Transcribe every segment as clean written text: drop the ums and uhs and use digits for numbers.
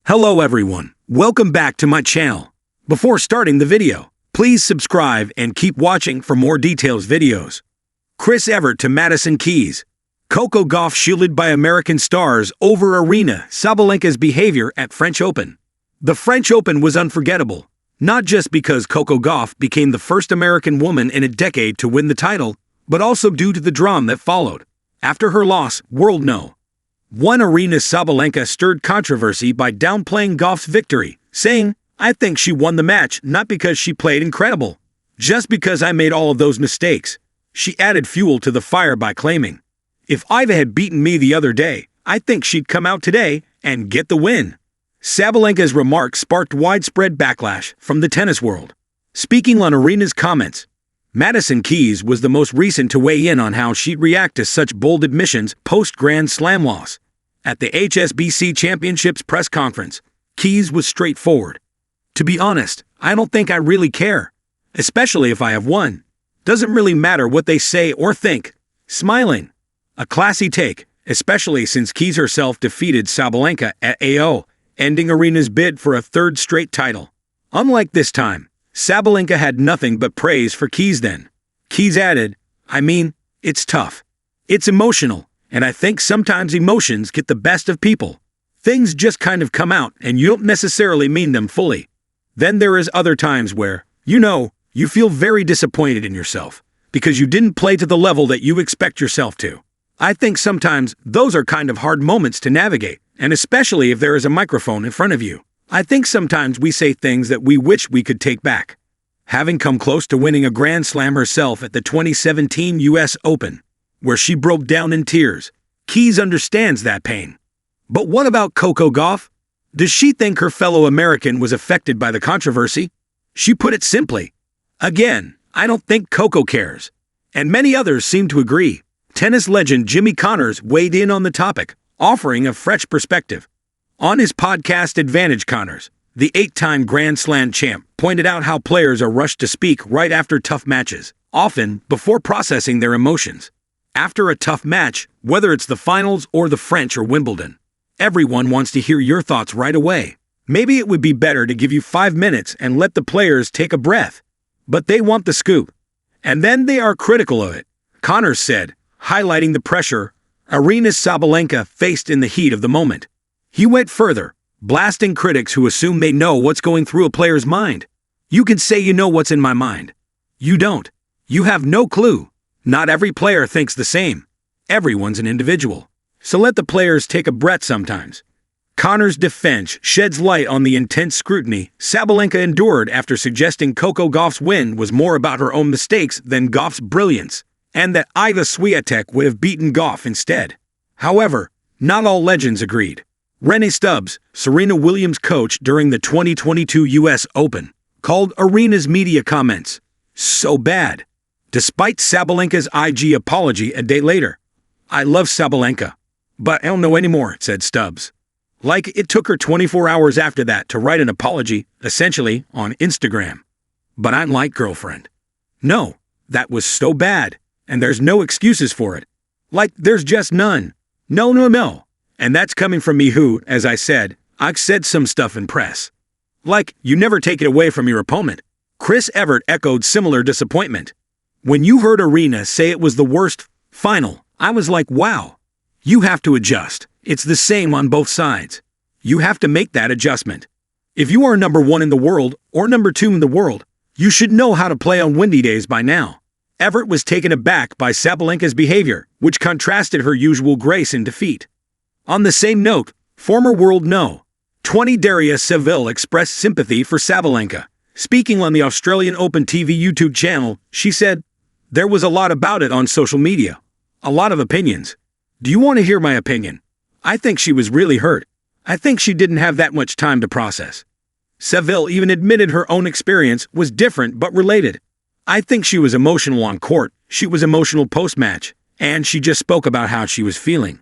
Hello everyone, welcome back to my channel. Before starting the video, please subscribe and keep watching for more details videos. Evert to Madison Keys. Coco Gauff shielded by American stars over Aryna Sabalenka's behavior at French Open. The French Open was unforgettable, not just because Coco Gauff became the first American woman in a decade to win the title, but also due to the drama that followed. After her loss, world know. Aryna Sabalenka stirred controversy by downplaying Gauff's victory, saying, "I think she won the match not because she played incredible, just because I made all of those mistakes." She added fuel to the fire by claiming, "If Iva had beaten me the other day, I think she'd come out today and get the win." Sabalenka's remarks sparked widespread backlash from the tennis world. Speaking on Aryna's comments, Madison Keys was the most recent to weigh in on how she'd react to such bold admissions post-Grand Slam loss. At the HSBC Championships press conference, Keys was straightforward. "To be honest, I don't think I really care, especially if I have won. Doesn't really matter what they say or think." Smiling. A classy take, especially since Keys herself defeated Sabalenka at AO, ending Aryna's bid for a third straight title. Unlike this time, Sabalenka had nothing but praise for Keys then. Keys added, "I mean, it's tough. It's emotional, and I think sometimes emotions get the best of people. Things just kind of come out and you don't necessarily mean them fully. Then there is other times where, you feel very disappointed in yourself because you didn't play to the level that you expect yourself to. I think sometimes those are kind of hard moments to navigate, and especially if there is a microphone in front of you. I think sometimes we say things that we wish we could take back." Having come close to winning a Grand Slam herself at the 2017 US Open, where she broke down in tears, Keys understands that pain. But what about Coco Gauff? Does she think her fellow American was affected by the controversy? She put it simply, "Again, I don't think Coco cares." And many others seem to agree. Tennis legend Jimmy Connors weighed in on the topic, offering a fresh perspective. On his podcast Advantage, Connors, the 8-time Grand Slam champ, pointed out how players are rushed to speak right after tough matches, often before processing their emotions. After a tough match, whether it's the finals or the French or Wimbledon, everyone wants to hear your thoughts right away. Maybe it would be better to give you 5 minutes and let the players take a breath. But they want the scoop. And then they are critical of it, Connors said, highlighting the pressure Aryna Sabalenka faced in the heat of the moment. He went further, blasting critics who assume they know what's going through a player's mind. "You can say you know what's in my mind. You don't. You have no clue. Not every player thinks the same. Everyone's an individual. So let the players take a breath sometimes." Connors' defense sheds light on the intense scrutiny Sabalenka endured after suggesting Coco Gauff's win was more about her own mistakes than Gauff's brilliance, and that Iga Swiatek would have beaten Gauff instead. However, not all legends agreed. Renee Stubbs, Serena Williams' coach during the 2022 US Open, called Aryna's media comments so bad, despite Sabalenka's IG apology a day later. "I love Sabalenka, but I don't know anymore," said Stubbs. Like it took her 24 hours after that to write an apology, essentially, on Instagram. "But I'm like girlfriend. No, that was so bad, and there's no excuses for it. Like, there's just none. No. And that's coming from me who, as I said, I've said some stuff in press. Like, you never take it away from your opponent." Evert echoed similar disappointment. "When you heard Aryna say it was the worst final, I was like, wow. You have to adjust. It's the same on both sides. You have to make that adjustment. If you are number 1 in the world or number 2 in the world, you should know how to play on windy days by now." Evert was taken aback by Sabalenka's behavior, which contrasted her usual grace in defeat. On the same note, former world No. 20 Aryna Sabalenka expressed sympathy for Sabalenka. Speaking on the Australian Open TV YouTube channel, she said, "There was a lot about it on social media. A lot of opinions. Do you want to hear my opinion? I think she was really hurt. I think she didn't have that much time to process." Sabalenka even admitted her own experience was different but related. "I think she was emotional on court, she was emotional post-match, and she just spoke about how she was feeling.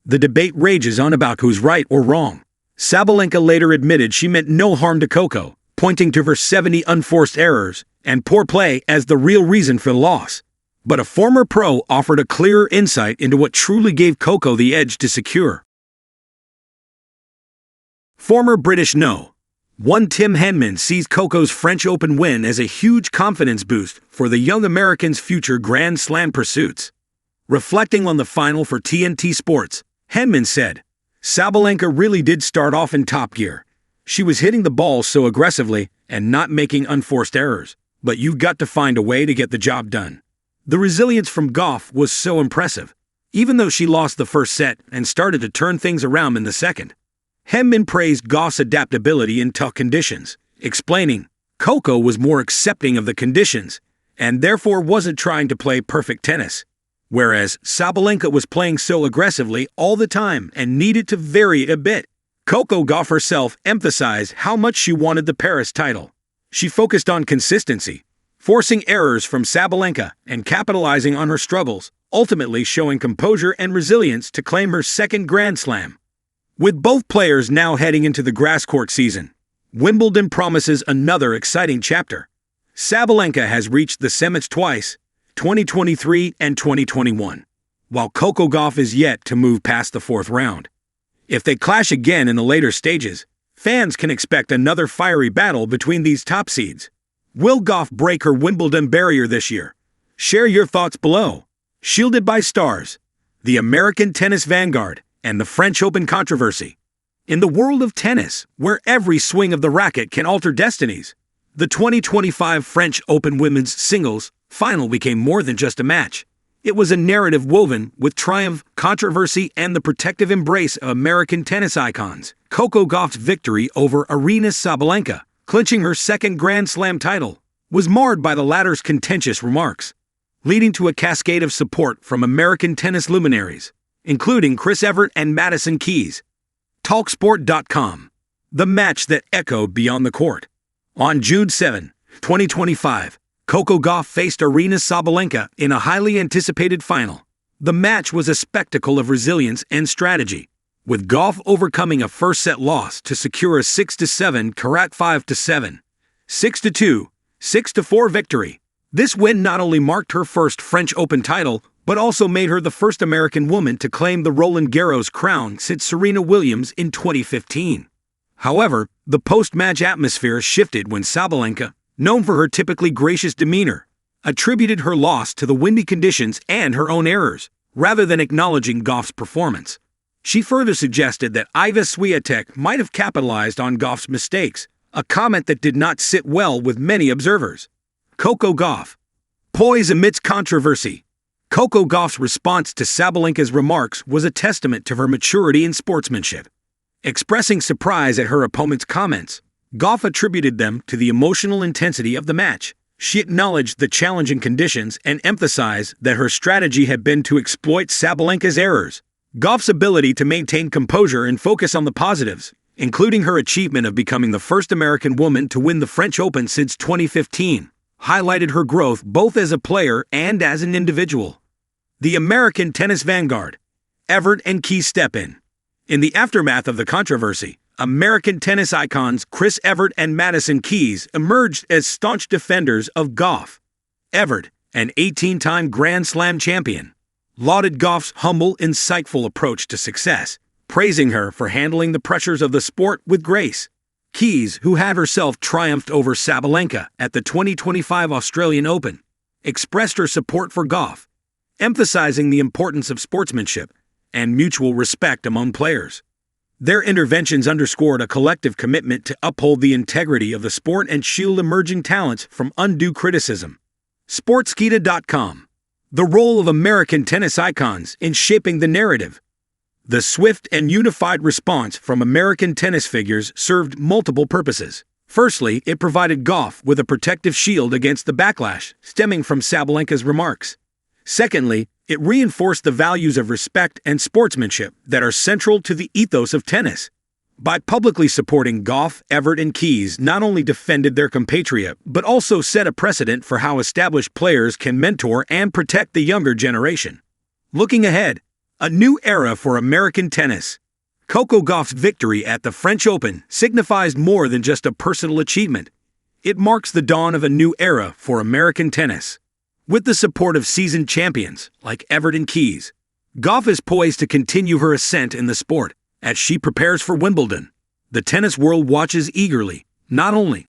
The debate rages on about who's right or wrong." Sabalenka later admitted she meant no harm to Coco, pointing to her 70 unforced errors and poor play as the real reason for the loss. But a former pro offered a clearer insight into what truly gave Coco the edge to secure. Former British No. 1 Tim Henman sees Coco's French Open win as a huge confidence boost for the young American's future Grand Slam pursuits. Reflecting on the final for TNT Sports, Henman said, "Sabalenka really did start off in top gear. She was hitting the ball so aggressively and not making unforced errors, but you got to find a way to get the job done. The resilience from Gauff was so impressive, even though she lost the first set and started to turn things around in the second." Henman praised Gauff's adaptability in tough conditions, explaining, "Coco was more accepting of the conditions and therefore wasn't trying to play perfect tennis, whereas Sabalenka was playing so aggressively all the time and needed to vary it a bit." Coco Gauff herself emphasized how much she wanted the Paris title. She focused on consistency, forcing errors from Sabalenka and capitalizing on her struggles, ultimately showing composure and resilience to claim her second Grand Slam. With both players now heading into the grass court season, Wimbledon promises another exciting chapter. Sabalenka has reached the semis twice, 2023 and 2021, while Coco Gauff is yet to move past the fourth round. If they clash again in the later stages, fans can expect another fiery battle between these top seeds. Will Gauff break her Wimbledon barrier this year? Share your thoughts below. Shielded by stars, the American tennis vanguard, and the French Open controversy. In the world of tennis, where every swing of the racket can alter destinies, the 2025 French Open women's singles final became more than just a match. It was a narrative woven with triumph, controversy, and the protective embrace of American tennis icons. Coco Gauff's victory over Aryna Sabalenka, clinching her second Grand Slam title, was marred by the latter's contentious remarks, leading to a cascade of support from American tennis luminaries, including Evert and Madison. Talksport.com. The match that echoed beyond the court. On June 7, 2025, Coco Gauff faced Aryna Sabalenka in a highly anticipated final. The match was a spectacle of resilience and strategy, with Gauff overcoming a first-set loss to secure a 6-7, 5-7, 6-2, 6-4 victory. This win not only marked her first French Open title, but also made her the first American woman to claim the Roland Garros crown since Serena Williams in 2015. However, the post-match atmosphere shifted when Sabalenka, known for her typically gracious demeanor, attributed her loss to the windy conditions and her own errors, rather than acknowledging Gauff's performance. She further suggested that Iga Swiatek might have capitalized on Gauff's mistakes, a comment that did not sit well with many observers. Coco Gauff. Poise amidst controversy. Coco Gauff's response to Sabalenka's remarks was a testament to her maturity and sportsmanship. Expressing surprise at her opponent's comments, Gauff attributed them to the emotional intensity of the match. She acknowledged the challenging conditions and emphasized that her strategy had been to exploit Sabalenka's errors. Gauff's ability to maintain composure and focus on the positives, including her achievement of becoming the first American woman to win the French Open since 2015, highlighted her growth both as a player and as an individual. The American tennis vanguard, Evert and Keys step in. In the aftermath of the controversy, American tennis icons Evert and Madison emerged as staunch defenders of Gauff. Evert, an 18-time Grand Slam champion, lauded Gauff's humble, insightful approach to success, praising her for handling the pressures of the sport with grace. Who had herself triumphed over Sabalenka at the 2025 Australian Open, expressed her support for Gauff, emphasizing the importance of sportsmanship and mutual respect among players. Their interventions underscored a collective commitment to uphold the integrity of the sport and shield emerging talents from undue criticism. Sportskeeda.com. The role of American tennis icons in shaping the narrative. The swift and unified response from American tennis figures served multiple purposes. Firstly, it provided Gauff with a protective shield against the backlash stemming from Sabalenka's remarks. Secondly, it reinforced the values of respect and sportsmanship that are central to the ethos of tennis. By publicly supporting Gauff, Evert, and not only defended their compatriot, but also set a precedent for how established players can mentor and protect the younger generation. Looking ahead, a new era for American tennis. Coco Gauff's victory at the French Open signifies more than just a personal achievement. It marks the dawn of a new era for American tennis. With the support of seasoned champions like Evert and Gauff is poised to continue her ascent in the sport as she prepares for Wimbledon. The tennis world watches eagerly, not only